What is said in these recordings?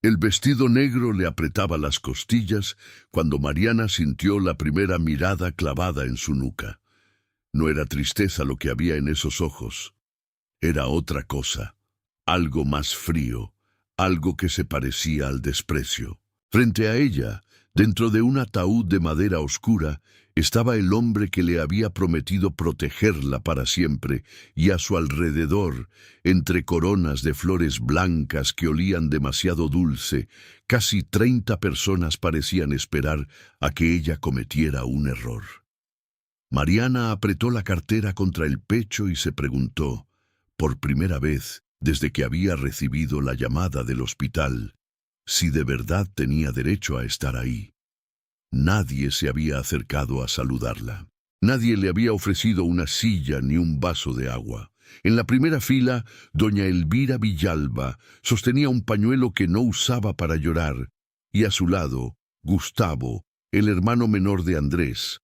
El vestido negro le apretaba las costillas cuando Mariana sintió la primera mirada clavada en su nuca. No era tristeza lo que había en esos ojos. Era otra cosa, algo más frío, algo que se parecía al desprecio. Frente a ella, dentro de un ataúd de madera oscura, estaba el hombre que le había prometido protegerla para siempre, y a su alrededor, entre coronas de flores blancas que olían demasiado dulce, casi 30 personas parecían esperar a que ella cometiera un error. Mariana apretó la cartera contra el pecho y se preguntó, por primera vez desde que había recibido la llamada del hospital, si de verdad tenía derecho a estar ahí. Nadie se había acercado a saludarla. Nadie le había ofrecido una silla ni un vaso de agua. En la primera fila, doña Elvira Villalba sostenía un pañuelo que no usaba para llorar, y a su lado, Gustavo, el hermano menor de Andrés,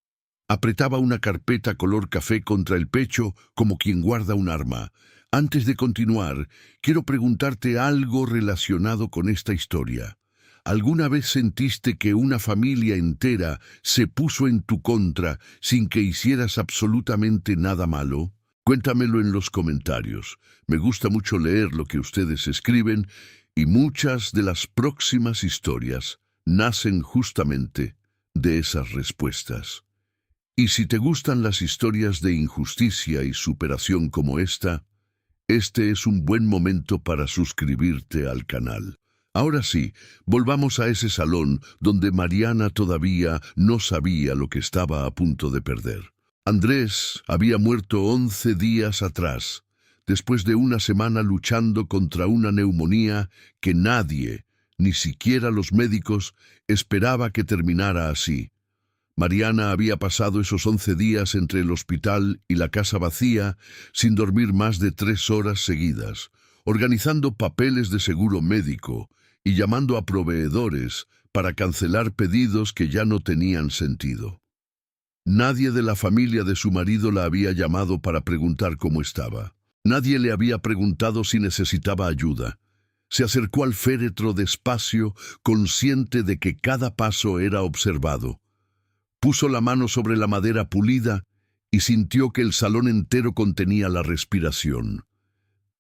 apretaba una carpeta color café contra el pecho como quien guarda un arma. Antes de continuar, quiero preguntarte algo relacionado con esta historia. ¿Alguna vez sentiste que una familia entera se puso en tu contra sin que hicieras absolutamente nada malo? Cuéntamelo en los comentarios. Me gusta mucho leer lo que ustedes escriben y muchas de las próximas historias nacen justamente de esas respuestas. Y si te gustan las historias de injusticia y superación como esta, este es un buen momento para suscribirte al canal. Ahora sí, volvamos a ese salón donde Mariana todavía no sabía lo que estaba a punto de perder. Andrés había muerto 11 días atrás, después de una semana luchando contra una neumonía que nadie, ni siquiera los médicos, esperaba que terminara así. Mariana había pasado esos 11 días entre el hospital y la casa vacía, sin dormir más de 3 horas seguidas, organizando papeles de seguro médico y llamando a proveedores para cancelar pedidos que ya no tenían sentido. Nadie de la familia de su marido la había llamado para preguntar cómo estaba. Nadie le había preguntado si necesitaba ayuda. Se acercó al féretro despacio, consciente de que cada paso era observado. Puso la mano sobre la madera pulida y sintió que el salón entero contenía la respiración.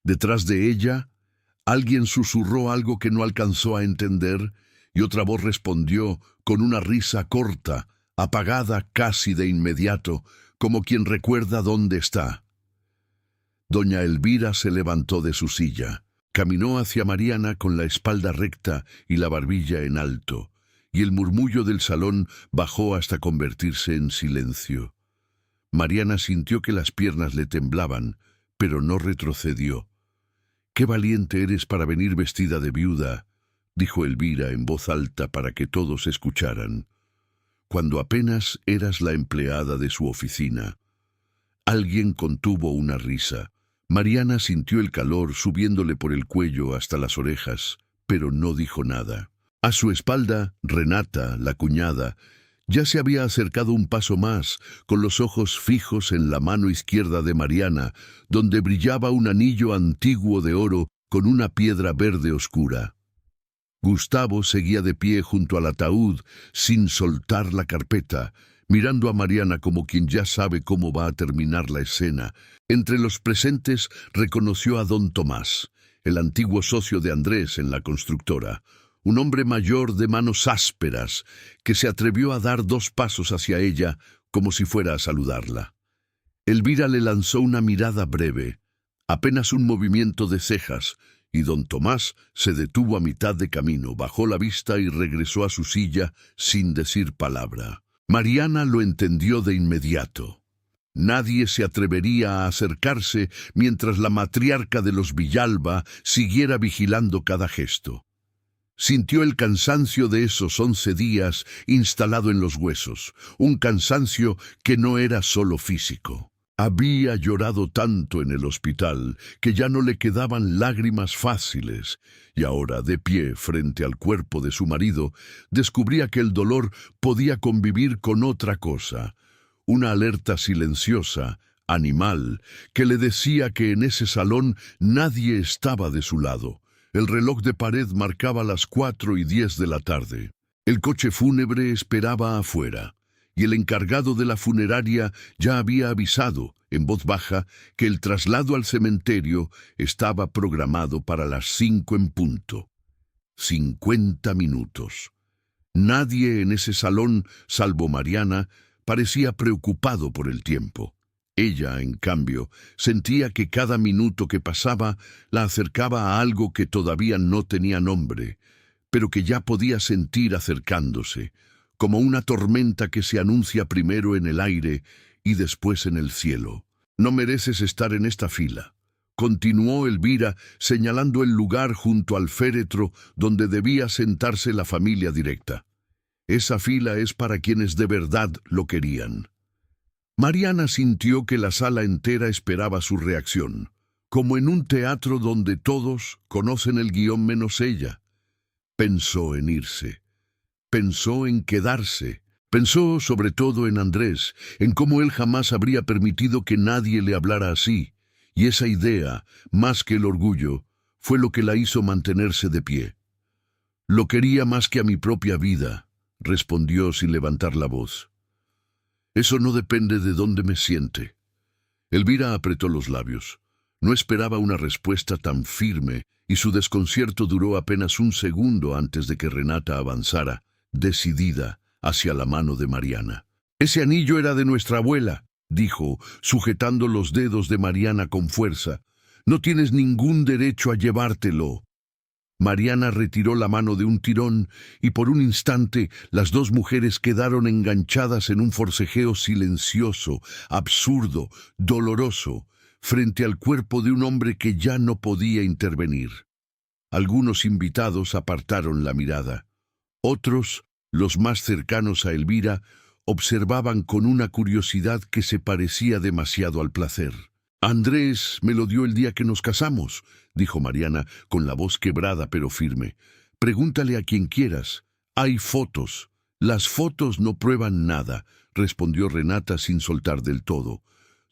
Detrás de ella, alguien susurró algo que no alcanzó a entender y otra voz respondió con una risa corta, apagada casi de inmediato, como quien recuerda dónde está. Doña Elvira se levantó de su silla, caminó hacia Mariana con la espalda recta y la barbilla en alto, y el murmullo del salón bajó hasta convertirse en silencio. Mariana sintió que las piernas le temblaban, pero no retrocedió. «Qué valiente eres para venir vestida de viuda», dijo Elvira en voz alta para que todos escucharan, «cuando apenas eras la empleada de su oficina». Alguien contuvo una risa. Mariana sintió el calor subiéndole por el cuello hasta las orejas, pero no dijo nada. A su espalda, Renata, la cuñada, ya se había acercado un paso más, con los ojos fijos en la mano izquierda de Mariana, donde brillaba un anillo antiguo de oro con una piedra verde oscura. Gustavo seguía de pie junto al ataúd, sin soltar la carpeta, mirando a Mariana como quien ya sabe cómo va a terminar la escena. Entre los presentes reconoció a don Tomás, el antiguo socio de Andrés en la constructora, un hombre mayor de manos ásperas que se atrevió a dar 2 pasos hacia ella como si fuera a saludarla. Elvira le lanzó una mirada breve, apenas un movimiento de cejas, y don Tomás se detuvo a mitad de camino, bajó la vista y regresó a su silla sin decir palabra. Mariana lo entendió de inmediato. Nadie se atrevería a acercarse mientras la matriarca de los Villalba siguiera vigilando cada gesto. Sintió el cansancio de esos 11 días instalado en los huesos, un cansancio que no era solo físico. Había llorado tanto en el hospital que ya no le quedaban lágrimas fáciles, y ahora, de pie frente al cuerpo de su marido, descubría que el dolor podía convivir con otra cosa, una alerta silenciosa, animal, que le decía que en ese salón nadie estaba de su lado. El reloj de pared marcaba las 4:10 de la tarde. El coche fúnebre esperaba afuera, y el encargado de la funeraria ya había avisado, en voz baja, que el traslado al cementerio estaba programado para las 5 en punto. 50 minutos. Nadie en ese salón, salvo Mariana, parecía preocupado por el tiempo. Ella, en cambio, sentía que cada minuto que pasaba la acercaba a algo que todavía no tenía nombre, pero que ya podía sentir acercándose, como una tormenta que se anuncia primero en el aire y después en el cielo. «No mereces estar en esta fila», continuó Elvira, señalando el lugar junto al féretro donde debía sentarse la familia directa. «Esa fila es para quienes de verdad lo querían». Mariana sintió que la sala entera esperaba su reacción, como en un teatro donde todos conocen el guión menos ella. Pensó en irse, pensó en quedarse, pensó sobre todo en Andrés, en cómo él jamás habría permitido que nadie le hablara así, y esa idea, más que el orgullo, fue lo que la hizo mantenerse de pie. «Lo quería más que a mi propia vida», respondió sin levantar la voz. «Eso no depende de dónde me siente». Elvira apretó los labios. No esperaba una respuesta tan firme, y su desconcierto duró apenas un segundo antes de que Renata avanzara, decidida, hacia la mano de Mariana. «Ese anillo era de nuestra abuela», dijo, sujetando los dedos de Mariana con fuerza. «No tienes ningún derecho a llevártelo». Mariana retiró la mano de un tirón y por un instante las dos mujeres quedaron enganchadas en un forcejeo silencioso, absurdo, doloroso, frente al cuerpo de un hombre que ya no podía intervenir. Algunos invitados apartaron la mirada. Otros, los más cercanos a Elvira, observaban con una curiosidad que se parecía demasiado al placer. «Andrés me lo dio el día que nos casamos», dijo Mariana, con la voz quebrada pero firme. «Pregúntale a quien quieras. Hay fotos». «Las fotos no prueban nada», respondió Renata sin soltar del todo.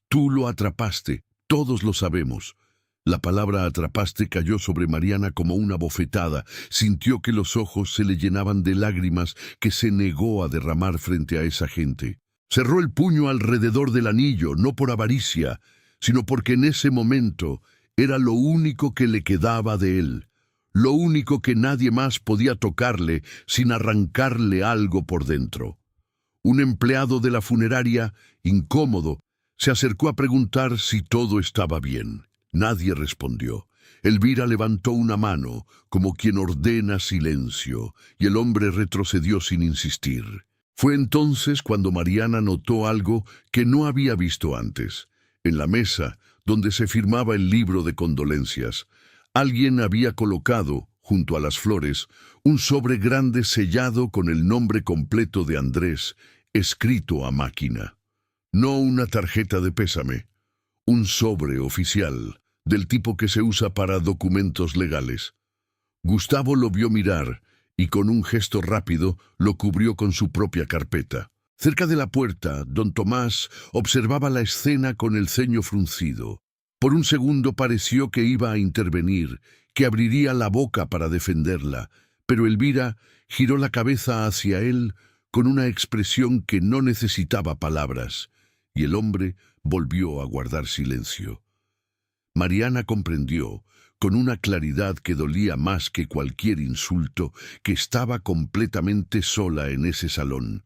«Tú lo atrapaste, todos lo sabemos». La palabra atrapaste cayó sobre Mariana como una bofetada. Sintió que los ojos se le llenaban de lágrimas que se negó a derramar frente a esa gente. Cerró el puño alrededor del anillo, no por avaricia, sino porque en ese momento era lo único que le quedaba de él, lo único que nadie más podía tocarle sin arrancarle algo por dentro. Un empleado de la funeraria, incómodo, se acercó a preguntar si todo estaba bien. Nadie respondió. Elvira levantó una mano, como quien ordena silencio, y el hombre retrocedió sin insistir. Fue entonces cuando Mariana notó algo que no había visto antes. En la mesa, donde se firmaba el libro de condolencias, alguien había colocado, junto a las flores, un sobre grande sellado con el nombre completo de Andrés, escrito a máquina. No una tarjeta de pésame, un sobre oficial, del tipo que se usa para documentos legales. Gustavo lo vio mirar y con un gesto rápido lo cubrió con su propia carpeta. Cerca de la puerta, don Tomás observaba la escena con el ceño fruncido. Por un segundo pareció que iba a intervenir, que abriría la boca para defenderla, pero Elvira giró la cabeza hacia él con una expresión que no necesitaba palabras, y el hombre volvió a guardar silencio. Mariana comprendió, con una claridad que dolía más que cualquier insulto, que estaba completamente sola en ese salón.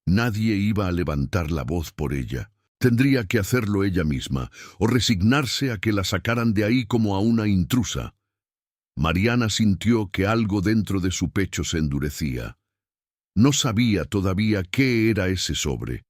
Nadie iba a levantar la voz por ella. Tendría que hacerlo ella misma, o resignarse a que la sacaran de ahí como a una intrusa. Mariana sintió que algo dentro de su pecho se endurecía. No sabía todavía qué era ese sobre,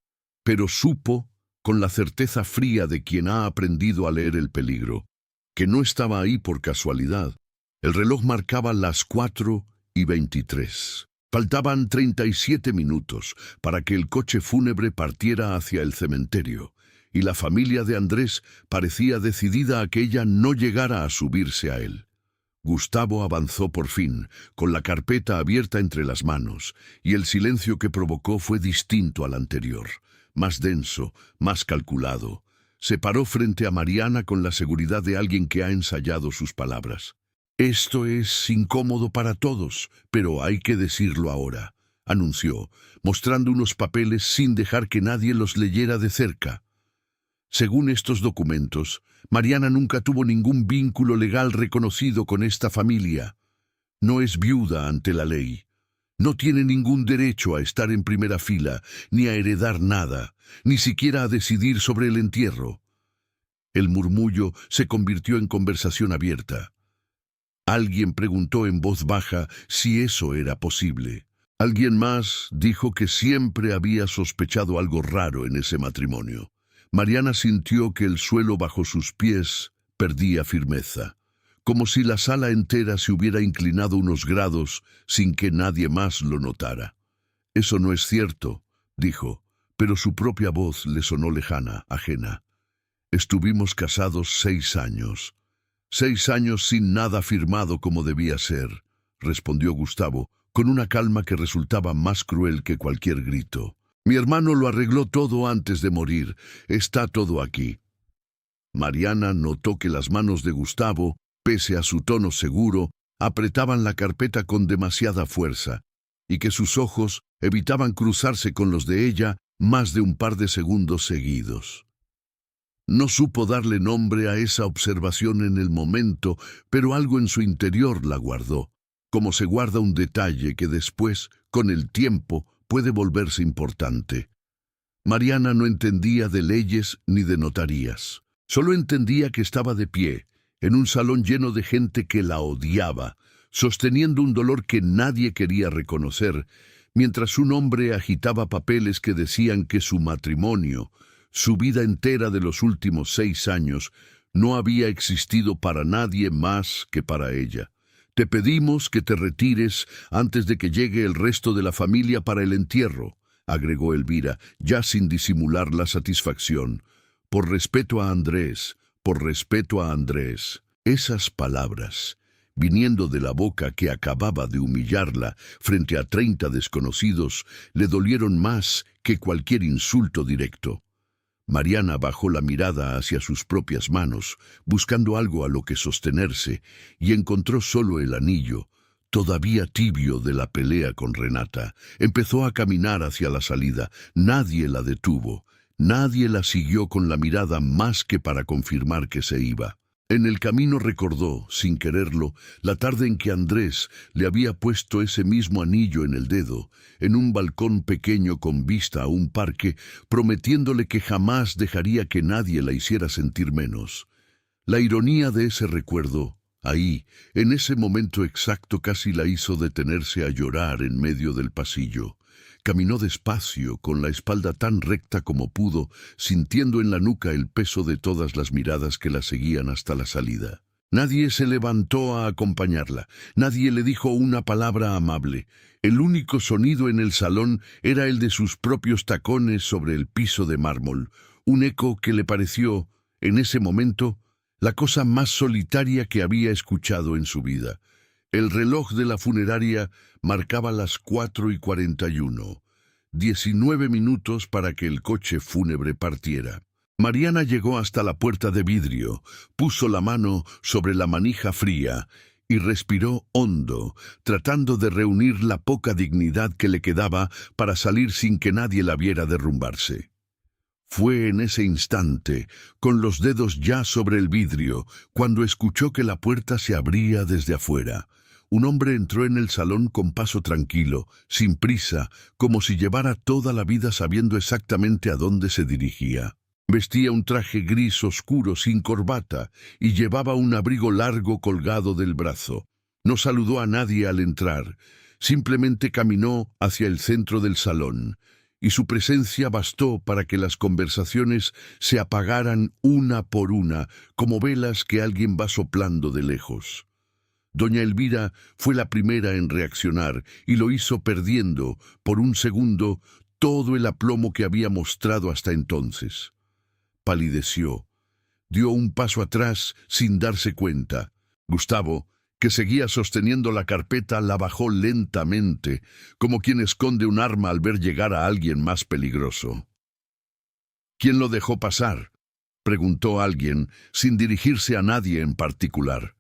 pero supo, con la certeza fría de quien ha aprendido a leer el peligro, que no estaba ahí por casualidad. El reloj marcaba las 4:23. Faltaban 37 minutos para que el coche fúnebre partiera hacia el cementerio, y la familia de Andrés parecía decidida a que ella no llegara a subirse a él. Gustavo avanzó por fin, con la carpeta abierta entre las manos, y el silencio que provocó fue distinto al anterior, más denso, más calculado. Se paró frente a Mariana con la seguridad de alguien que ha ensayado sus palabras. Esto es incómodo para todos, pero hay que decirlo ahora, anunció, mostrando unos papeles sin dejar que nadie los leyera de cerca. Según estos documentos, Mariana nunca tuvo ningún vínculo legal reconocido con esta familia. No es viuda ante la ley. No tiene ningún derecho a estar en primera fila, ni a heredar nada, ni siquiera a decidir sobre el entierro. El murmullo se convirtió en conversación abierta. Alguien preguntó en voz baja si eso era posible. Alguien más dijo que siempre había sospechado algo raro en ese matrimonio. Mariana sintió que el suelo bajo sus pies perdía firmeza, como si la sala entera se hubiera inclinado unos grados sin que nadie más lo notara. «Eso no es cierto», dijo, pero su propia voz le sonó lejana, ajena. «Estuvimos casados 6 años. 6 años sin nada firmado como debía ser», respondió Gustavo, con una calma que resultaba más cruel que cualquier grito. «Mi hermano lo arregló todo antes de morir. Está todo aquí». Mariana notó que las manos de Gustavo, pese a su tono seguro, apretaban la carpeta con demasiada fuerza, y que sus ojos evitaban cruzarse con los de ella más de un par de segundos seguidos. No supo darle nombre a esa observación en el momento, pero algo en su interior la guardó, como se guarda un detalle que después, con el tiempo, puede volverse importante. Mariana no entendía de leyes ni de notarías. Solo entendía que estaba de pie, en un salón lleno de gente que la odiaba, sosteniendo un dolor que nadie quería reconocer, mientras un hombre agitaba papeles que decían que su matrimonio, su vida entera de los últimos 6 años, no había existido para nadie más que para ella. «Te pedimos que te retires antes de que llegue el resto de la familia para el entierro», agregó Elvira, ya sin disimular la satisfacción. «Por respeto a Andrés, por respeto a Andrés». Esas palabras, viniendo de la boca que acababa de humillarla frente a 30 desconocidos, le dolieron más que cualquier insulto directo. Mariana bajó la mirada hacia sus propias manos, buscando algo a lo que sostenerse, y encontró solo el anillo, todavía tibio de la pelea con Renata. Empezó a caminar hacia la salida. Nadie la detuvo. Nadie la siguió con la mirada más que para confirmar que se iba. En el camino recordó, sin quererlo, la tarde en que Andrés le había puesto ese mismo anillo en el dedo, en un balcón pequeño con vista a un parque, prometiéndole que jamás dejaría que nadie la hiciera sentir menos. La ironía de ese recuerdo, ahí, en ese momento exacto, casi la hizo detenerse a llorar en medio del pasillo. Caminó despacio, con la espalda tan recta como pudo, sintiendo en la nuca el peso de todas las miradas que la seguían hasta la salida. Nadie se levantó a acompañarla, nadie le dijo una palabra amable. El único sonido en el salón era el de sus propios tacones sobre el piso de mármol, un eco que le pareció, en ese momento, la cosa más solitaria que había escuchado en su vida. El reloj de la funeraria marcaba las 4:41, 19 minutos para que el coche fúnebre partiera. Mariana llegó hasta la puerta de vidrio, puso la mano sobre la manija fría y respiró hondo, tratando de reunir la poca dignidad que le quedaba para salir sin que nadie la viera derrumbarse. Fue en ese instante, con los dedos ya sobre el vidrio, cuando escuchó que la puerta se abría desde afuera. Un hombre entró en el salón con paso tranquilo, sin prisa, como si llevara toda la vida sabiendo exactamente a dónde se dirigía. Vestía un traje gris oscuro sin corbata y llevaba un abrigo largo colgado del brazo. No saludó a nadie al entrar, simplemente caminó hacia el centro del salón, y su presencia bastó para que las conversaciones se apagaran una por una, como velas que alguien va soplando de lejos. Doña Elvira fue la primera en reaccionar y lo hizo perdiendo, por un segundo, todo el aplomo que había mostrado hasta entonces. Palideció. Dio un paso atrás sin darse cuenta. Gustavo, que seguía sosteniendo la carpeta, la bajó lentamente, como quien esconde un arma al ver llegar a alguien más peligroso. «¿Quién lo dejó pasar?», preguntó alguien, sin dirigirse a nadie en particular.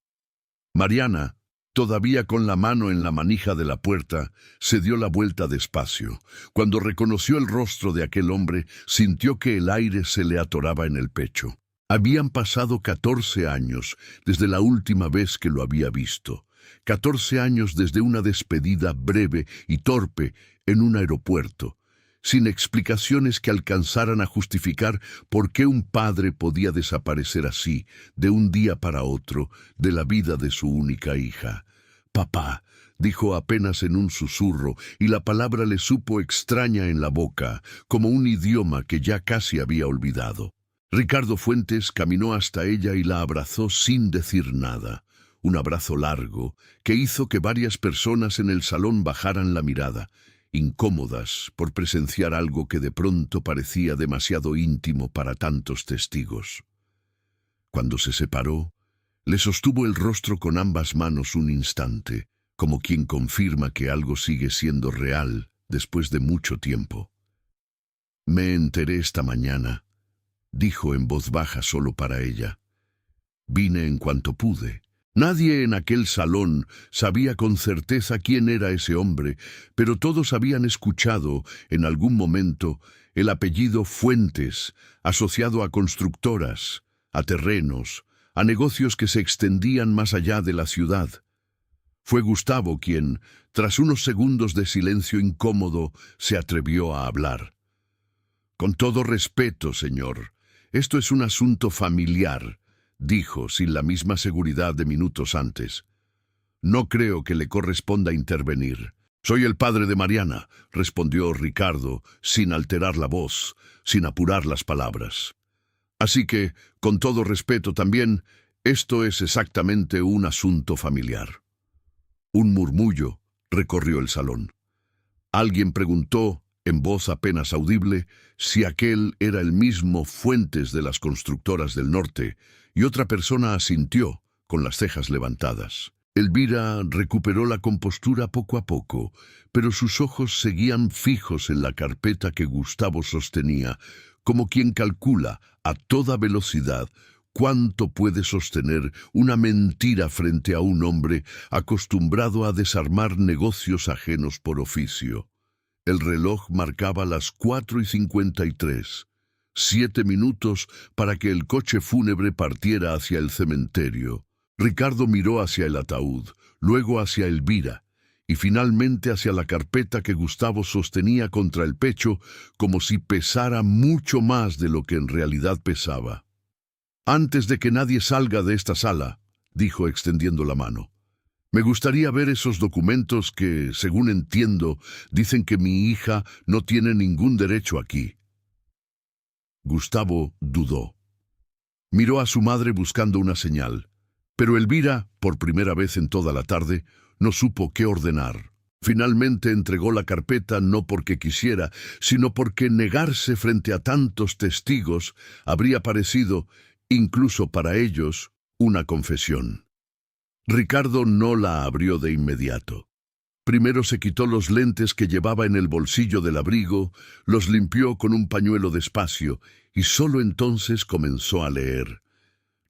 Mariana, todavía con la mano en la manija de la puerta, se dio la vuelta despacio. Cuando reconoció el rostro de aquel hombre, sintió que el aire se le atoraba en el pecho. Habían pasado 14 años desde la última vez que lo había visto. 14 años desde una despedida breve y torpe en un aeropuerto, sin explicaciones que alcanzaran a justificar por qué un padre podía desaparecer así, de un día para otro, de la vida de su única hija. «Papá», dijo apenas en un susurro, y la palabra le supo extraña en la boca, como un idioma que ya casi había olvidado. Ricardo Fuentes caminó hasta ella y la abrazó sin decir nada. Un abrazo largo que hizo que varias personas en el salón bajaran la mirada, incómodas por presenciar algo que de pronto parecía demasiado íntimo para tantos testigos. Cuando se separó, le sostuvo el rostro con ambas manos un instante, como quien confirma que algo sigue siendo real después de mucho tiempo. «Me enteré esta mañana», dijo en voz baja solo para ella. «Vine en cuanto pude». Nadie en aquel salón sabía con certeza quién era ese hombre, pero todos habían escuchado, en algún momento, el apellido Fuentes, asociado a constructoras, a terrenos, a negocios que se extendían más allá de la ciudad. Fue Gustavo quien, tras unos segundos de silencio incómodo, se atrevió a hablar. «Con todo respeto, señor, esto es un asunto familiar», dijo sin la misma seguridad de minutos antes. «No creo que le corresponda intervenir». «Soy el padre de Mariana», respondió Ricardo, sin alterar la voz, sin apurar las palabras. «Así que, con todo respeto también, esto es exactamente un asunto familiar». Un murmullo recorrió el salón. Alguien preguntó, en voz apenas audible, si aquel era el mismo Fuentes de las constructoras del norte, y otra persona asintió, con las cejas levantadas. Elvira recuperó la compostura poco a poco, pero sus ojos seguían fijos en la carpeta que Gustavo sostenía, como quien calcula, a toda velocidad, cuánto puede sostener una mentira frente a un hombre acostumbrado a desarmar negocios ajenos por oficio. El reloj marcaba las 4:53. 7 minutos para que el coche fúnebre partiera hacia el cementerio. Ricardo miró hacia el ataúd, luego hacia Elvira, y finalmente hacia la carpeta que Gustavo sostenía contra el pecho, como si pesara mucho más de lo que en realidad pesaba. «Antes de que nadie salga de esta sala», dijo extendiendo la mano, «me gustaría ver esos documentos que, según entiendo, dicen que mi hija no tiene ningún derecho aquí». Gustavo dudó. Miró a su madre buscando una señal, pero Elvira, por primera vez en toda la tarde, no supo qué ordenar. Finalmente entregó la carpeta no porque quisiera, sino porque negarse frente a tantos testigos habría parecido, incluso para ellos, una confesión. Ricardo no la abrió de inmediato. Primero se quitó los lentes que llevaba en el bolsillo del abrigo, los limpió con un pañuelo despacio y solo entonces comenzó a leer.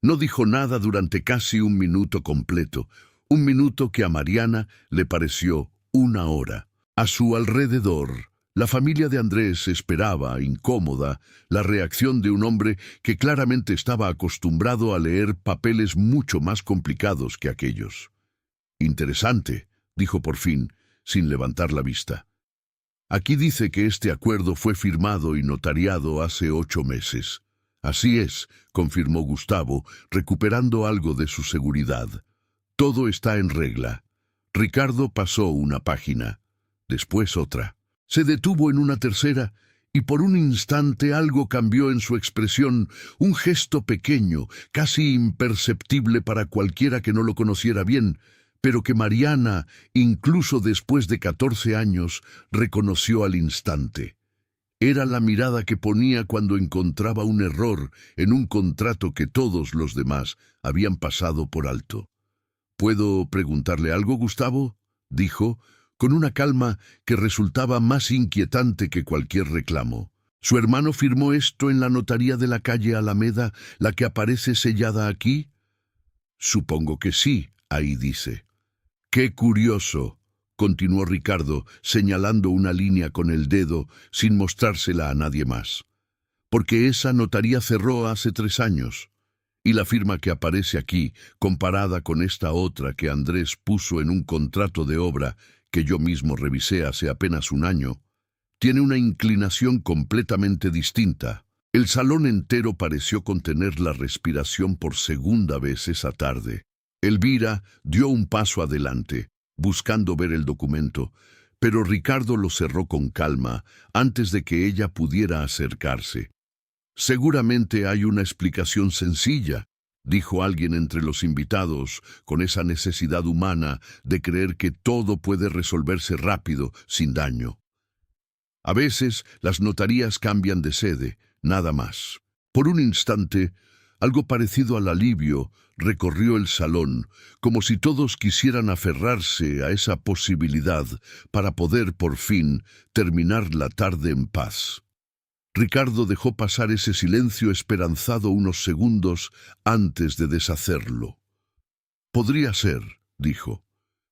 No dijo nada durante casi un minuto completo, un minuto que a Mariana le pareció una hora. A su alrededor, la familia de Andrés esperaba, incómoda, la reacción de un hombre que claramente estaba acostumbrado a leer papeles mucho más complicados que aquellos. «Interesante», dijo por fin, sin levantar la vista. «Aquí dice que este acuerdo fue firmado y notariado hace 8 meses. Así es», confirmó Gustavo, recuperando algo de su seguridad. «Todo está en regla». Ricardo pasó una página, después otra. Se detuvo en una tercera y por un instante algo cambió en su expresión, un gesto pequeño, casi imperceptible para cualquiera que no lo conociera bien, pero que Mariana, incluso después de 14 años, reconoció al instante. Era la mirada que ponía cuando encontraba un error en un contrato que todos los demás habían pasado por alto. «¿Puedo preguntarle algo, Gustavo?», dijo, con una calma que resultaba más inquietante que cualquier reclamo. «¿Su hermano firmó esto en la notaría de la calle Alameda, la que aparece sellada aquí?» «Supongo que sí», ahí dice. ¡Qué curioso!, continuó Ricardo, señalando una línea con el dedo sin mostrársela a nadie más. Porque esa notaría cerró hace 3 años. Y la firma que aparece aquí, comparada con esta otra que Andrés puso en un contrato de obra que yo mismo revisé hace apenas 1 año, tiene una inclinación completamente distinta. El salón entero pareció contener la respiración por segunda vez esa tarde. Elvira dio un paso adelante, buscando ver el documento, pero Ricardo lo cerró con calma antes de que ella pudiera acercarse. «Seguramente hay una explicación sencilla», dijo alguien entre los invitados, con esa necesidad humana de creer que todo puede resolverse rápido, sin daño. A veces las notarías cambian de sede, nada más. Por un instante, algo parecido al alivio recorrió el salón, como si todos quisieran aferrarse a esa posibilidad para poder, por fin, terminar la tarde en paz. Ricardo dejó pasar ese silencio esperanzado unos segundos antes de deshacerlo. «Podría ser», dijo,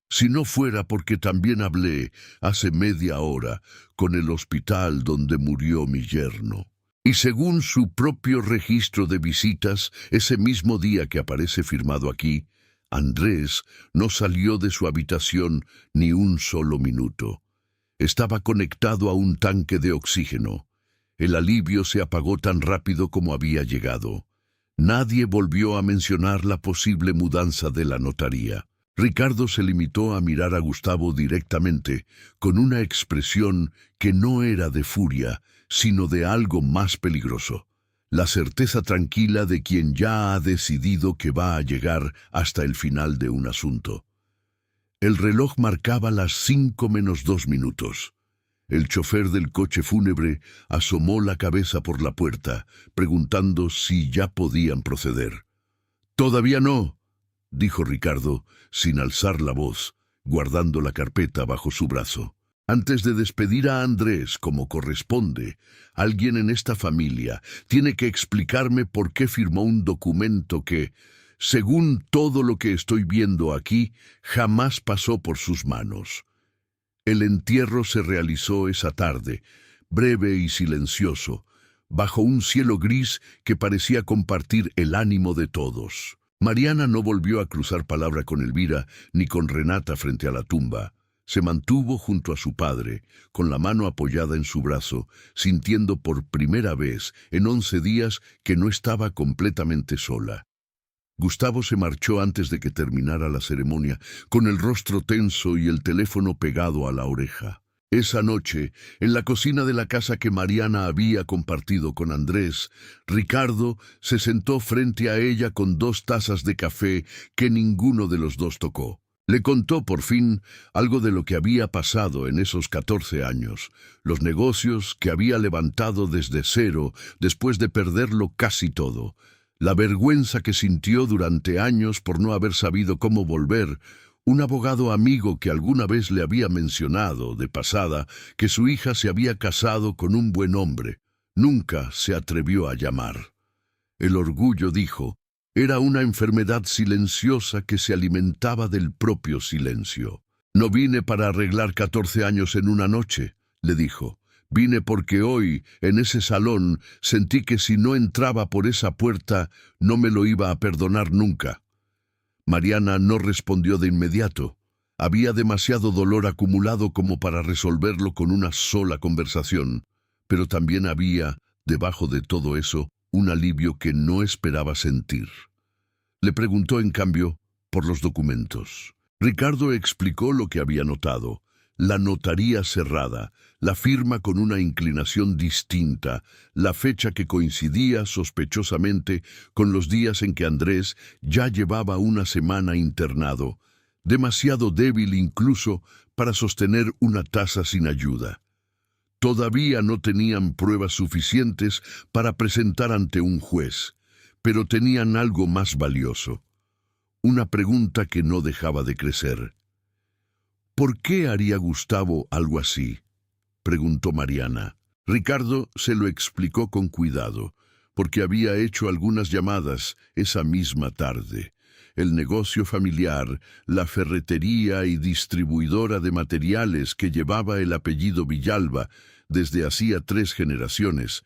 «si no fuera porque también hablé hace media hora con el hospital donde murió mi yerno. Y según su propio registro de visitas, ese mismo día que aparece firmado aquí, Andrés no salió de su habitación ni un solo minuto. Estaba conectado a un tanque de oxígeno. El alivio se apagó tan rápido como había llegado. Nadie volvió a mencionar la posible mudanza de la notaría. Ricardo se limitó a mirar a Gustavo directamente, con una expresión que no era de furia, sino de algo más peligroso. La certeza tranquila de quien ya ha decidido que va a llegar hasta el final de un asunto. El reloj marcaba las 5:02. El chofer del coche fúnebre asomó la cabeza por la puerta, preguntando si ya podían proceder. «Todavía no», dijo Ricardo, sin alzar la voz, guardando la carpeta bajo su brazo. «Antes de despedir a Andrés como corresponde, alguien en esta familia tiene que explicarme por qué firmó un documento que, según todo lo que estoy viendo aquí, jamás pasó por sus manos». El entierro se realizó esa tarde, breve y silencioso, bajo un cielo gris que parecía compartir el ánimo de todos. Mariana no volvió a cruzar palabra con Elvira ni con Renata frente a la tumba. Se mantuvo junto a su padre, con la mano apoyada en su brazo, sintiendo por primera vez en 11 días que no estaba completamente sola. Gustavo se marchó antes de que terminara la ceremonia, con el rostro tenso y el teléfono pegado a la oreja. Esa noche, en la cocina de la casa que Mariana había compartido con Andrés, Ricardo se sentó frente a ella con 2 tazas de café que ninguno de los dos tocó. Le contó por fin algo de lo que había pasado en esos 14 años, los negocios que había levantado desde cero después de perderlo casi todo, la vergüenza que sintió durante años por no haber sabido cómo volver, un abogado amigo que alguna vez le había mencionado, de pasada, que su hija se había casado con un buen hombre. Nunca se atrevió a llamar. El orgullo, dijo, era una enfermedad silenciosa que se alimentaba del propio silencio. «No vine para arreglar 14 años en una noche», le dijo. «Vine porque hoy, en ese salón, sentí que si no entraba por esa puerta, no me lo iba a perdonar nunca». Mariana no respondió de inmediato. Había demasiado dolor acumulado como para resolverlo con una sola conversación, pero también había, debajo de todo eso, un alivio que no esperaba sentir. Le preguntó, en cambio, por los documentos. Ricardo explicó lo que había notado. La notaría cerrada, la firma con una inclinación distinta, la fecha que coincidía sospechosamente con los días en que Andrés ya llevaba una semana internado, demasiado débil incluso para sostener una taza sin ayuda. Todavía no tenían pruebas suficientes para presentar ante un juez, pero tenían algo más valioso. Una pregunta que no dejaba de crecer. «¿Por qué haría Gustavo algo así?», preguntó Mariana. Ricardo se lo explicó con cuidado, porque había hecho algunas llamadas esa misma tarde. el negocio familiar, la ferretería y distribuidora de materiales que llevaba el apellido Villalba desde hacía 3 generaciones,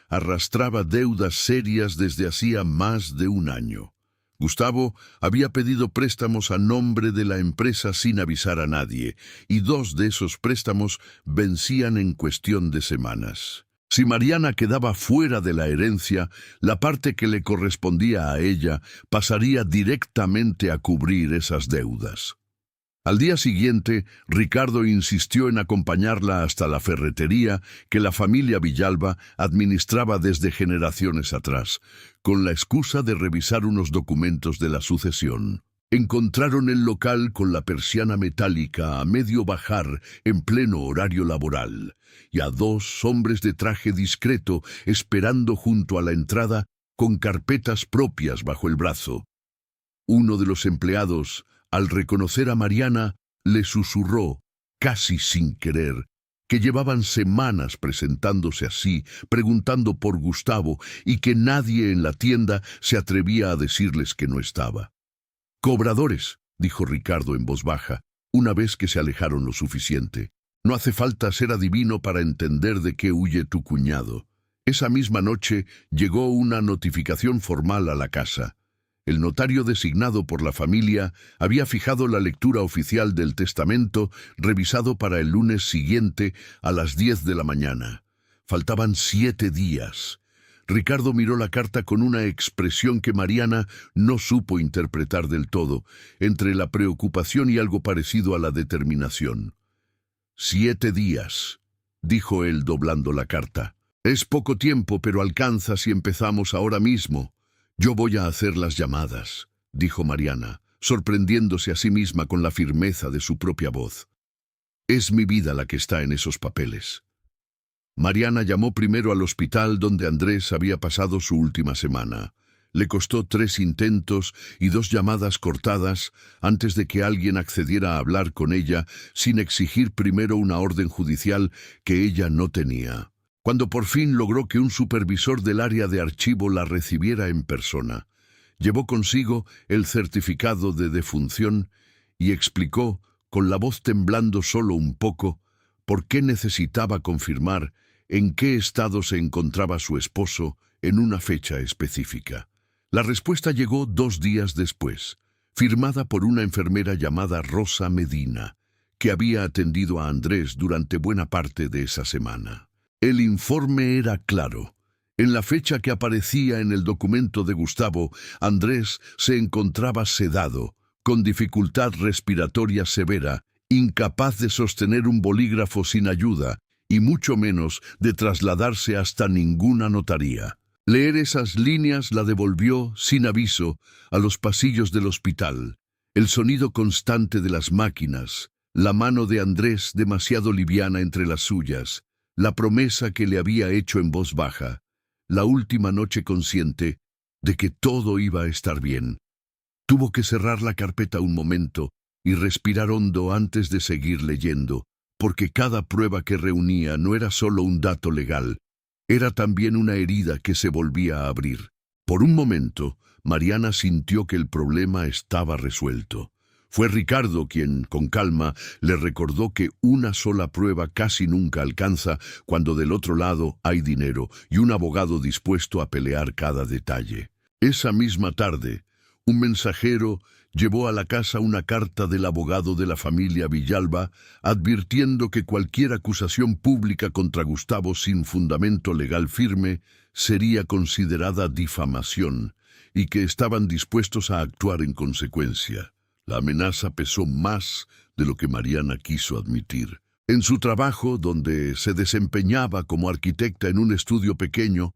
arrastraba deudas serias desde hacía más de un año. Gustavo había pedido préstamos a nombre de la empresa sin avisar a nadie, y 2 de esos préstamos vencían en cuestión de semanas. Si Mariana quedaba fuera de la herencia, la parte que le correspondía a ella pasaría directamente a cubrir esas deudas. Al día siguiente, Ricardo insistió en acompañarla hasta la ferretería que la familia Villalba administraba desde generaciones atrás, con la excusa de revisar unos documentos de la sucesión. Encontraron el local con la persiana metálica a medio bajar en pleno horario laboral, y a 2 hombres de traje discreto esperando junto a la entrada con carpetas propias bajo el brazo. Uno de los empleados, al reconocer a Mariana, le susurró, casi sin querer, que llevaban semanas presentándose así, preguntando por Gustavo, y que nadie en la tienda se atrevía a decirles que no estaba. «Cobradores», dijo Ricardo en voz baja, una vez que se alejaron lo suficiente. «No hace falta ser adivino para entender de qué huye tu cuñado». Esa misma noche llegó una notificación formal a la casa. El notario designado por la familia había fijado la lectura oficial del testamento revisado para el lunes siguiente a las 10 de la mañana. Faltaban 7 días. Ricardo miró la carta con una expresión que Mariana no supo interpretar del todo, entre la preocupación y algo parecido a la determinación. 7 días, dijo él doblando la carta. Es poco tiempo, pero alcanza si empezamos ahora mismo. Yo voy a hacer las llamadas, dijo Mariana, sorprendiéndose a sí misma con la firmeza de su propia voz. Es mi vida la que está en esos papeles. Mariana llamó primero al hospital donde Andrés había pasado su última semana. Le costó 3 intentos y 2 llamadas cortadas antes de que alguien accediera a hablar con ella sin exigir primero una orden judicial que ella no tenía. Cuando por fin logró que un supervisor del área de archivo la recibiera en persona, llevó consigo el certificado de defunción y explicó, con la voz temblando solo un poco, por qué necesitaba confirmar en qué estado se encontraba su esposo en una fecha específica. La respuesta llegó 2 días después, firmada por una enfermera llamada Rosa Medina, que había atendido a Andrés durante buena parte de esa semana. El informe era claro. En la fecha que aparecía en el documento de Gustavo, Andrés se encontraba sedado, con dificultad respiratoria severa, incapaz de sostener un bolígrafo sin ayuda, y mucho menos de trasladarse hasta ninguna notaría. Leer esas líneas la devolvió, sin aviso, a los pasillos del hospital. El sonido constante de las máquinas, la mano de Andrés demasiado liviana entre las suyas, la promesa que le había hecho en voz baja, la última noche consciente de que todo iba a estar bien. Tuvo que cerrar la carpeta un momento y respirar hondo antes de seguir leyendo, porque cada prueba que reunía no era solo un dato legal, era también una herida que se volvía a abrir. Por un momento, Mariana sintió que el problema estaba resuelto. Fue Ricardo quien, con calma, le recordó que una sola prueba casi nunca alcanza cuando del otro lado hay dinero y un abogado dispuesto a pelear cada detalle. Esa misma tarde, un mensajero llevó a la casa una carta del abogado de la familia Villalba advirtiendo que cualquier acusación pública contra Gustavo sin fundamento legal firme sería considerada difamación y que estaban dispuestos a actuar en consecuencia. La amenaza pesó más de lo que Mariana quiso admitir. En su trabajo, donde se desempeñaba como arquitecta en un estudio pequeño,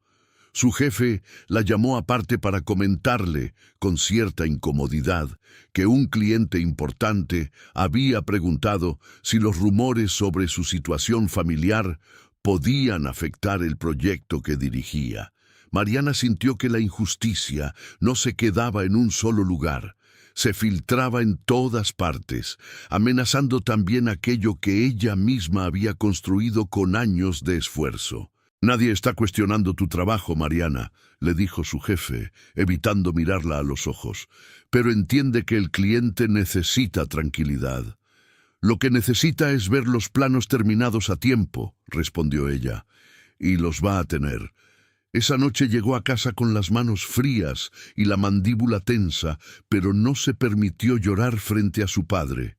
su jefe la llamó aparte para comentarle, con cierta incomodidad, que un cliente importante había preguntado si los rumores sobre su situación familiar podían afectar el proyecto que dirigía. Mariana sintió que la injusticia no se quedaba en un solo lugar. Se filtraba en todas partes, amenazando también aquello que ella misma había construido con años de esfuerzo. Nadie está cuestionando tu trabajo, Mariana, le dijo su jefe, evitando mirarla a los ojos, pero entiende que el cliente necesita tranquilidad. Lo que necesita es ver los planos terminados a tiempo, respondió ella, y los va a tener. Esa noche llegó a casa con las manos frías y la mandíbula tensa, pero no se permitió llorar frente a su padre.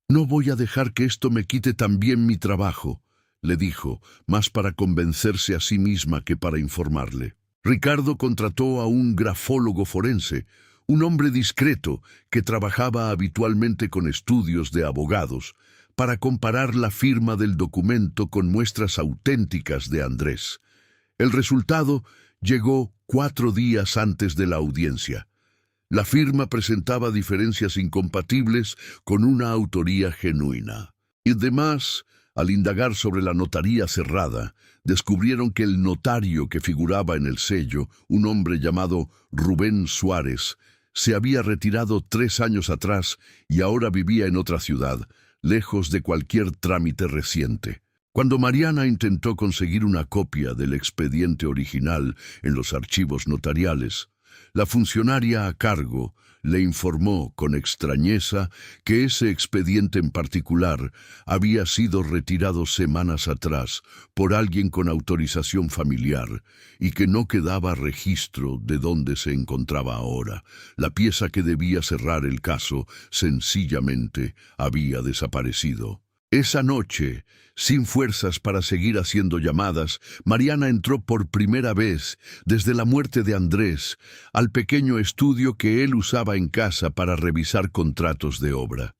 No voy a dejar que esto me quite también mi trabajo, le dijo, más para convencerse a sí misma que para informarle. Ricardo contrató a un grafólogo forense, un hombre discreto que trabajaba habitualmente con estudios de abogados, para comparar la firma del documento con muestras auténticas de Andrés. El resultado llegó 4 días antes de la audiencia. La firma presentaba diferencias incompatibles con una autoría genuina. Y además, al indagar sobre la notaría cerrada, descubrieron que el notario que figuraba en el sello, un hombre llamado Rubén Suárez, se había retirado 3 años atrás y ahora vivía en otra ciudad, lejos de cualquier trámite reciente. Cuando Mariana intentó conseguir una copia del expediente original en los archivos notariales, la funcionaria a cargo le informó con extrañeza que ese expediente en particular había sido retirado semanas atrás por alguien con autorización familiar y que no quedaba registro de dónde se encontraba ahora. La pieza que debía cerrar el caso sencillamente había desaparecido. Esa noche, sin fuerzas para seguir haciendo llamadas, Mariana entró por primera vez, desde la muerte de Andrés, al pequeño estudio que él usaba en casa para revisar contratos de obra.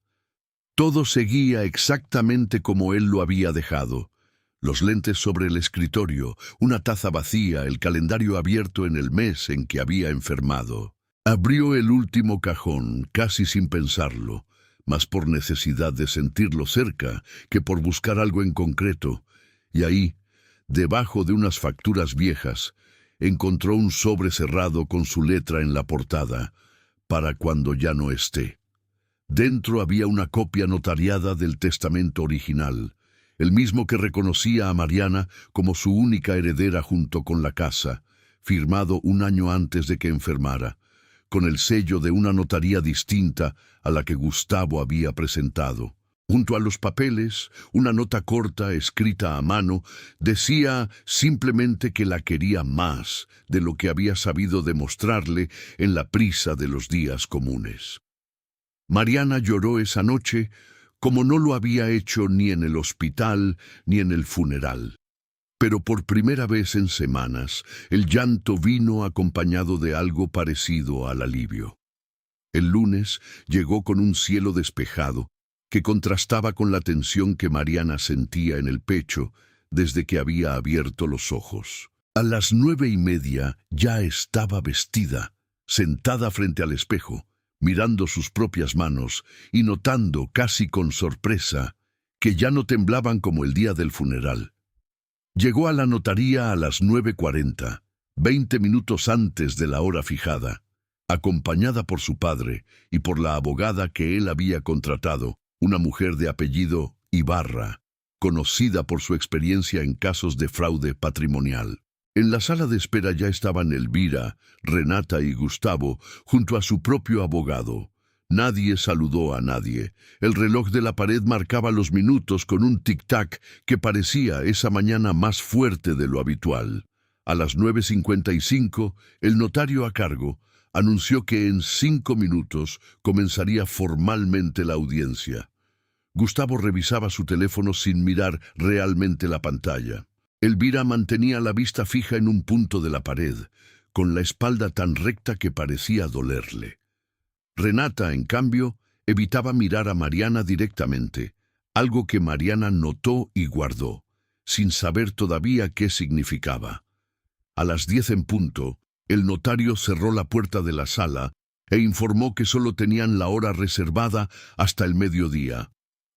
Todo seguía exactamente como él lo había dejado. Los lentes sobre el escritorio, una taza vacía, el calendario abierto en el mes en que había enfermado. Abrió el último cajón, casi sin pensarlo, más por necesidad de sentirlo cerca que por buscar algo en concreto, y ahí, debajo de unas facturas viejas, encontró un sobre cerrado con su letra en la portada, para cuando ya no esté. Dentro había una copia notariada del testamento original, el mismo que reconocía a Mariana como su única heredera junto con la casa, firmado 1 año antes de que enfermara, con el sello de una notaría distinta a la que Gustavo había presentado. Junto a los papeles, una nota corta escrita a mano decía simplemente que la quería más de lo que había sabido demostrarle en la prisa de los días comunes. Mariana lloró esa noche como no lo había hecho ni en el hospital ni en el funeral. Pero por primera vez en semanas, el llanto vino acompañado de algo parecido al alivio. El lunes llegó con un cielo despejado, que contrastaba con la tensión que Mariana sentía en el pecho desde que había abierto los ojos. A las 9:30 ya estaba vestida, sentada frente al espejo, mirando sus propias manos y notando, casi con sorpresa, que ya no temblaban como el día del funeral. Llegó a la notaría a las 9:40, 20 minutos antes de la hora fijada, acompañada por su padre y por la abogada que él había contratado, una mujer de apellido Ibarra, conocida por su experiencia en casos de fraude patrimonial. En la sala de espera ya estaban Elvira, Renata y Gustavo, junto a su propio abogado. Nadie saludó a nadie. El reloj de la pared marcaba los minutos con un tic-tac que parecía esa mañana más fuerte de lo habitual. A las 9:55, el notario a cargo anunció que en 5 minutos comenzaría formalmente la audiencia. Gustavo revisaba su teléfono sin mirar realmente la pantalla. Elvira mantenía la vista fija en un punto de la pared, con la espalda tan recta que parecía dolerle. Renata, en cambio, evitaba mirar a Mariana directamente, algo que Mariana notó y guardó, sin saber todavía qué significaba. A las 10 en punto, el notario cerró la puerta de la sala e informó que solo tenían la hora reservada hasta el mediodía.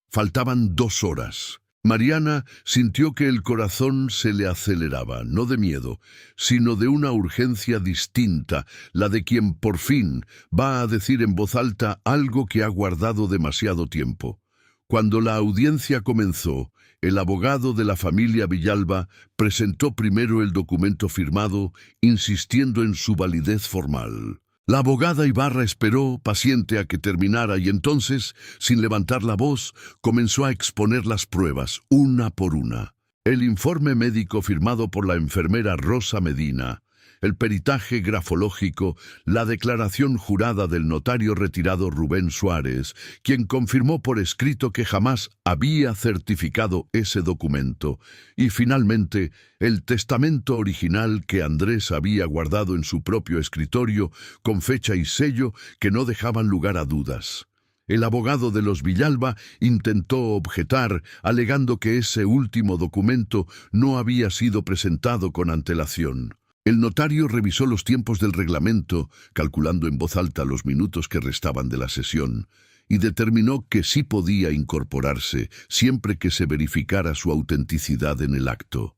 Faltaban 2 horas. Mariana sintió que el corazón se le aceleraba, no de miedo, sino de una urgencia distinta, la de quien por fin va a decir en voz alta algo que ha guardado demasiado tiempo. Cuando la audiencia comenzó, el abogado de la familia Villalba presentó primero el documento firmado, insistiendo en su validez formal. La abogada Ibarra esperó, paciente, a que terminara y entonces, sin levantar la voz, comenzó a exponer las pruebas, una por una. El informe médico firmado por la enfermera Rosa Medina, el peritaje grafológico, la declaración jurada del notario retirado Rubén Suárez, quien confirmó por escrito que jamás había certificado ese documento, y finalmente el testamento original que Andrés había guardado en su propio escritorio, con fecha y sello que no dejaban lugar a dudas. El abogado de los Villalba intentó objetar, alegando que ese último documento no había sido presentado con antelación. El notario revisó los tiempos del reglamento, calculando en voz alta los minutos que restaban de la sesión, y determinó que sí podía incorporarse, siempre que se verificara su autenticidad en el acto.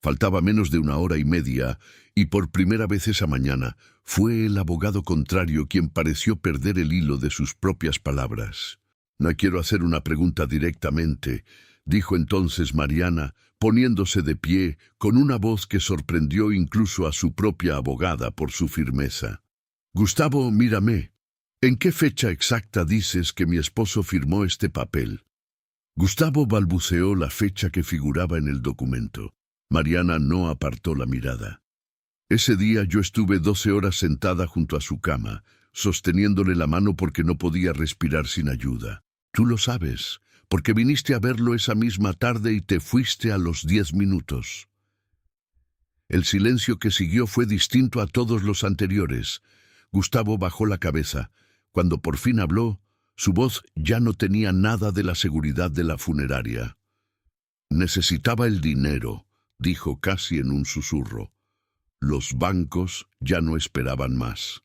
Faltaba menos de 1 hora y media, y por primera vez esa mañana fue el abogado contrario quien pareció perder el hilo de sus propias palabras. «No quiero hacer una pregunta directamente», dijo entonces Mariana, poniéndose de pie con una voz que sorprendió incluso a su propia abogada por su firmeza. «Gustavo, mírame. ¿En qué fecha exacta dices que mi esposo firmó este papel?» Gustavo balbuceó la fecha que figuraba en el documento. Mariana no apartó la mirada. «Ese día yo estuve 12 horas sentada junto a su cama, sosteniéndole la mano porque no podía respirar sin ayuda. Tú lo sabes, porque viniste a verlo esa misma tarde y te fuiste a los 10 minutos». El silencio que siguió fue distinto a todos los anteriores. Gustavo bajó la cabeza. Cuando por fin habló, su voz ya no tenía nada de la seguridad de la funeraria. «Necesitaba el dinero», dijo casi en un susurro. Los bancos ya no esperaban más.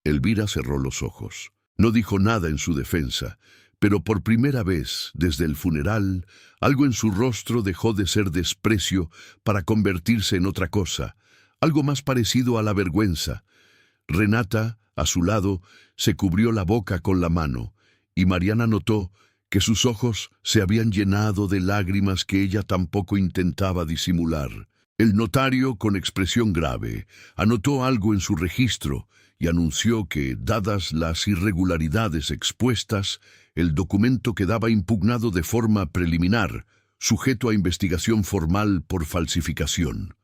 Elvira cerró los ojos. No dijo nada en su defensa, pero por primera vez, desde el funeral, algo en su rostro dejó de ser desprecio para convertirse en otra cosa, algo más parecido a la vergüenza. Renata, a su lado, se cubrió la boca con la mano, y Mariana notó que sus ojos se habían llenado de lágrimas que ella tampoco intentaba disimular. El notario, con expresión grave, anotó algo en su registro y anunció que, dadas las irregularidades expuestas, el documento quedaba impugnado de forma preliminar, sujeto a investigación formal por falsificación.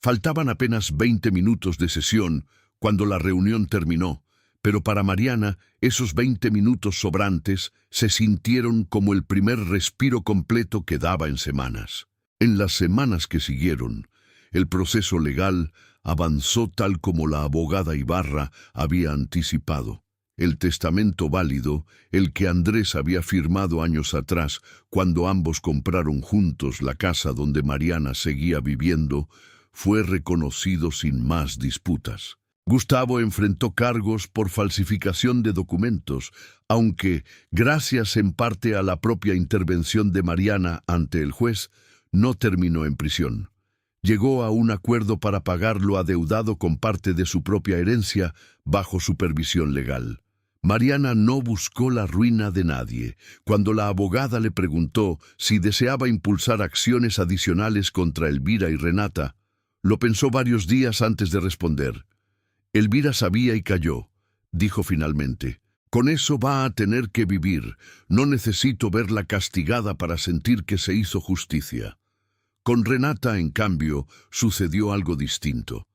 Faltaban apenas 20 minutos de sesión cuando la reunión terminó, pero para Mariana esos 20 minutos sobrantes se sintieron como el primer respiro completo que daba en semanas. En las semanas que siguieron, el proceso legal avanzó tal como la abogada Ibarra había anticipado. El testamento válido, el que Andrés había firmado años atrás cuando ambos compraron juntos la casa donde Mariana seguía viviendo, fue reconocido sin más disputas. Gustavo enfrentó cargos por falsificación de documentos, aunque, gracias en parte a la propia intervención de Mariana ante el juez, no terminó en prisión. Llegó a un acuerdo para pagar lo adeudado con parte de su propia herencia bajo supervisión legal. Mariana no buscó la ruina de nadie. Cuando la abogada le preguntó si deseaba impulsar acciones adicionales contra Elvira y Renata, lo pensó varios días antes de responder. Elvira sabía y calló. Dijo finalmente: «Con eso va a tener que vivir. No necesito verla castigada para sentir que se hizo justicia». Con Renata, en cambio, sucedió algo distinto.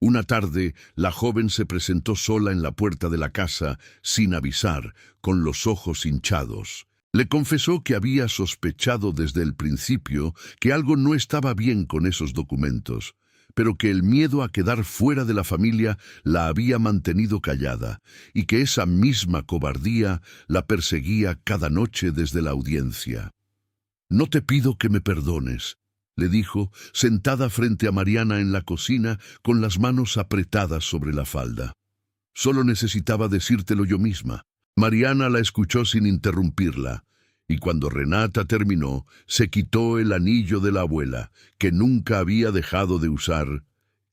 Una tarde, la joven se presentó sola en la puerta de la casa, sin avisar, con los ojos hinchados. Le confesó que había sospechado desde el principio que algo no estaba bien con esos documentos, pero que el miedo a quedar fuera de la familia la había mantenido callada, y que esa misma cobardía la perseguía cada noche desde la audiencia. «No te pido que me perdones», le dijo, sentada frente a Mariana en la cocina con las manos apretadas sobre la falda. «Solo necesitaba decírtelo yo misma». Mariana la escuchó sin interrumpirla, y cuando Renata terminó, se quitó el anillo de la abuela, que nunca había dejado de usar,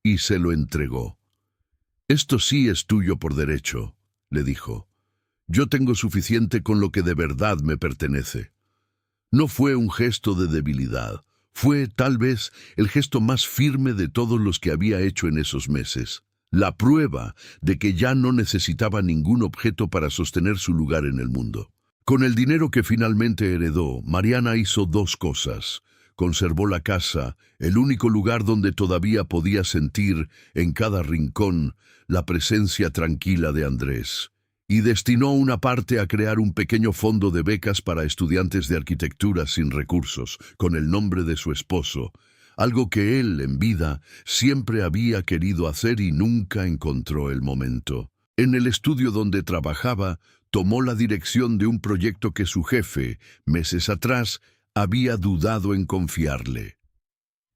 y se lo entregó. «Esto sí es tuyo por derecho», le dijo. Yo tengo suficiente con lo que de verdad me pertenece. No fue un gesto de debilidad. Fue, tal vez, el gesto más firme de todos los que había hecho en esos meses. La prueba de que ya no necesitaba ningún objeto para sostener su lugar en el mundo. Con el dinero que finalmente heredó, Mariana hizo dos cosas. Conservó la casa, el único lugar donde todavía podía sentir, en cada rincón, la presencia tranquila de Andrés. Y destinó una parte a crear un pequeño fondo de becas para estudiantes de arquitectura sin recursos, con el nombre de su esposo, algo que él, en vida, siempre había querido hacer y nunca encontró el momento. En el estudio donde trabajaba, tomó la dirección de un proyecto que su jefe, meses atrás, había dudado en confiarle.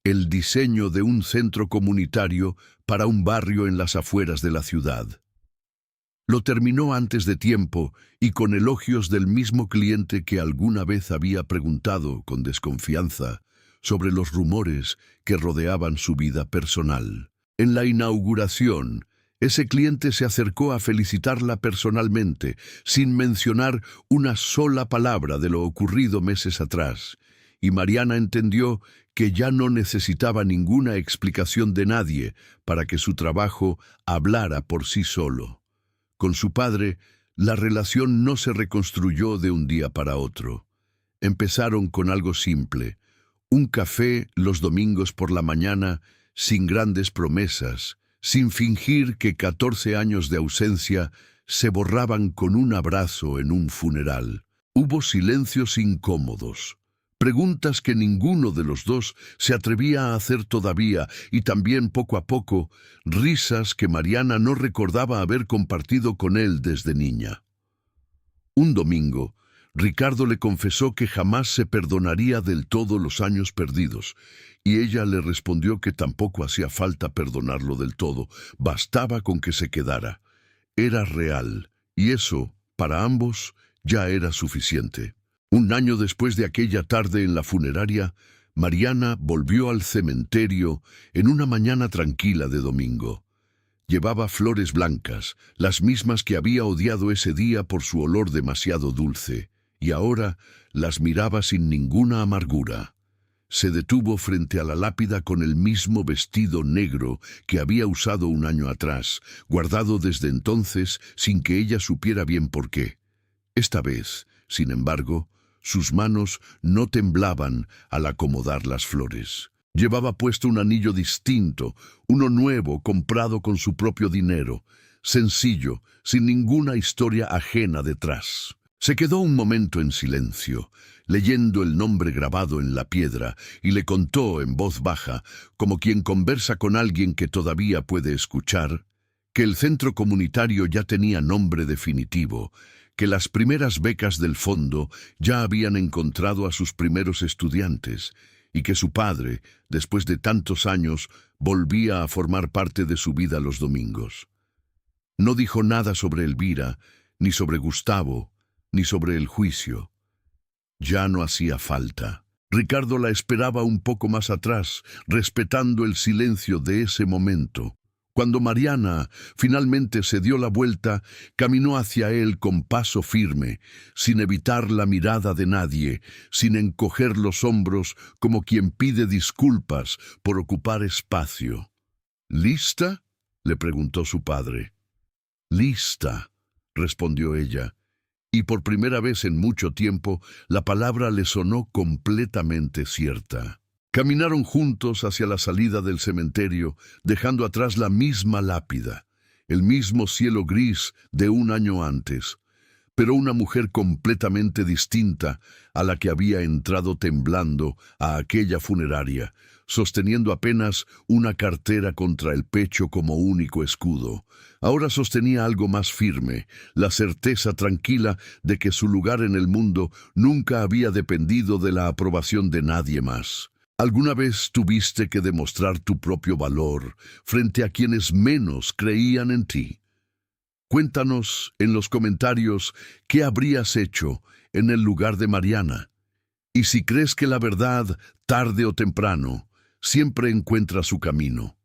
El diseño de un centro comunitario para un barrio en las afueras de la ciudad. Lo terminó antes de tiempo y con elogios del mismo cliente que alguna vez había preguntado con desconfianza sobre los rumores que rodeaban su vida personal. En la inauguración, ese cliente se acercó a felicitarla personalmente, sin mencionar una sola palabra de lo ocurrido meses atrás, y Mariana entendió que ya no necesitaba ninguna explicación de nadie para que su trabajo hablara por sí solo. Con su padre, la relación no se reconstruyó de un día para otro. Empezaron con algo simple, un café los domingos por la mañana, sin grandes promesas, sin fingir que 14 años de ausencia se borraban con un abrazo en un funeral. Hubo silencios incómodos, preguntas que ninguno de los dos se atrevía a hacer todavía, y también poco a poco, risas que Mariana no recordaba haber compartido con él desde niña. Un domingo, Ricardo le confesó que jamás se perdonaría del todo los años perdidos, y ella le respondió que tampoco hacía falta perdonarlo del todo, bastaba con que se quedara. Era real, y eso, para ambos, ya era suficiente. Un año después de aquella tarde en la funeraria, Mariana volvió al cementerio en una mañana tranquila de domingo. Llevaba flores blancas, las mismas que había odiado ese día por su olor demasiado dulce, y ahora las miraba sin ninguna amargura. Se detuvo frente a la lápida con el mismo vestido negro que había usado un año atrás, guardado desde entonces sin que ella supiera bien por qué. Esta vez, sin embargo, sus manos no temblaban al acomodar las flores. Llevaba puesto un anillo distinto, uno nuevo, comprado con su propio dinero, sencillo, sin ninguna historia ajena detrás. Se quedó un momento en silencio, leyendo el nombre grabado en la piedra, y le contó en voz baja, como quien conversa con alguien que todavía puede escuchar, que el centro comunitario ya tenía nombre definitivo, que las primeras becas del fondo ya habían encontrado a sus primeros estudiantes, y que su padre, después de tantos años, volvía a formar parte de su vida los domingos. No dijo nada sobre Elvira, ni sobre Gustavo, ni sobre el juicio. Ya no hacía falta. Ricardo la esperaba un poco más atrás, respetando el silencio de ese momento. Cuando Mariana finalmente se dio la vuelta, caminó hacia él con paso firme, sin evitar la mirada de nadie, sin encoger los hombros como quien pide disculpas por ocupar espacio. ¿Lista?, le preguntó su padre. «Lista», respondió ella, y por primera vez en mucho tiempo la palabra le sonó completamente cierta. Caminaron juntos hacia la salida del cementerio, dejando atrás la misma lápida, el mismo cielo gris de un año antes, pero una mujer completamente distinta a la que había entrado temblando a aquella funeraria, sosteniendo apenas una cartera contra el pecho como único escudo. Ahora sostenía algo más firme, la certeza tranquila de que su lugar en el mundo nunca había dependido de la aprobación de nadie más. ¿Alguna vez tuviste que demostrar tu propio valor frente a quienes menos creían en ti? Cuéntanos en los comentarios qué habrías hecho en el lugar de Mariana. Y si crees que la verdad, tarde o temprano, siempre encuentra su camino.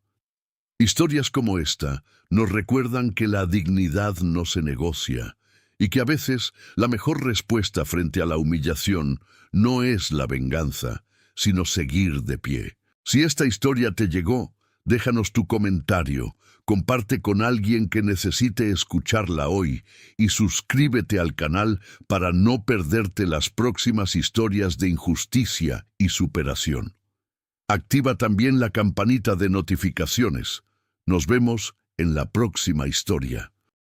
Historias como esta nos recuerdan que la dignidad no se negocia, y que a veces la mejor respuesta frente a la humillación no es la venganza, sino seguir de pie. Si esta historia te llegó, déjanos tu comentario, comparte con alguien que necesite escucharla hoy y suscríbete al canal para no perderte las próximas historias de injusticia y superación. Activa también la campanita de notificaciones. Nos vemos en la próxima historia.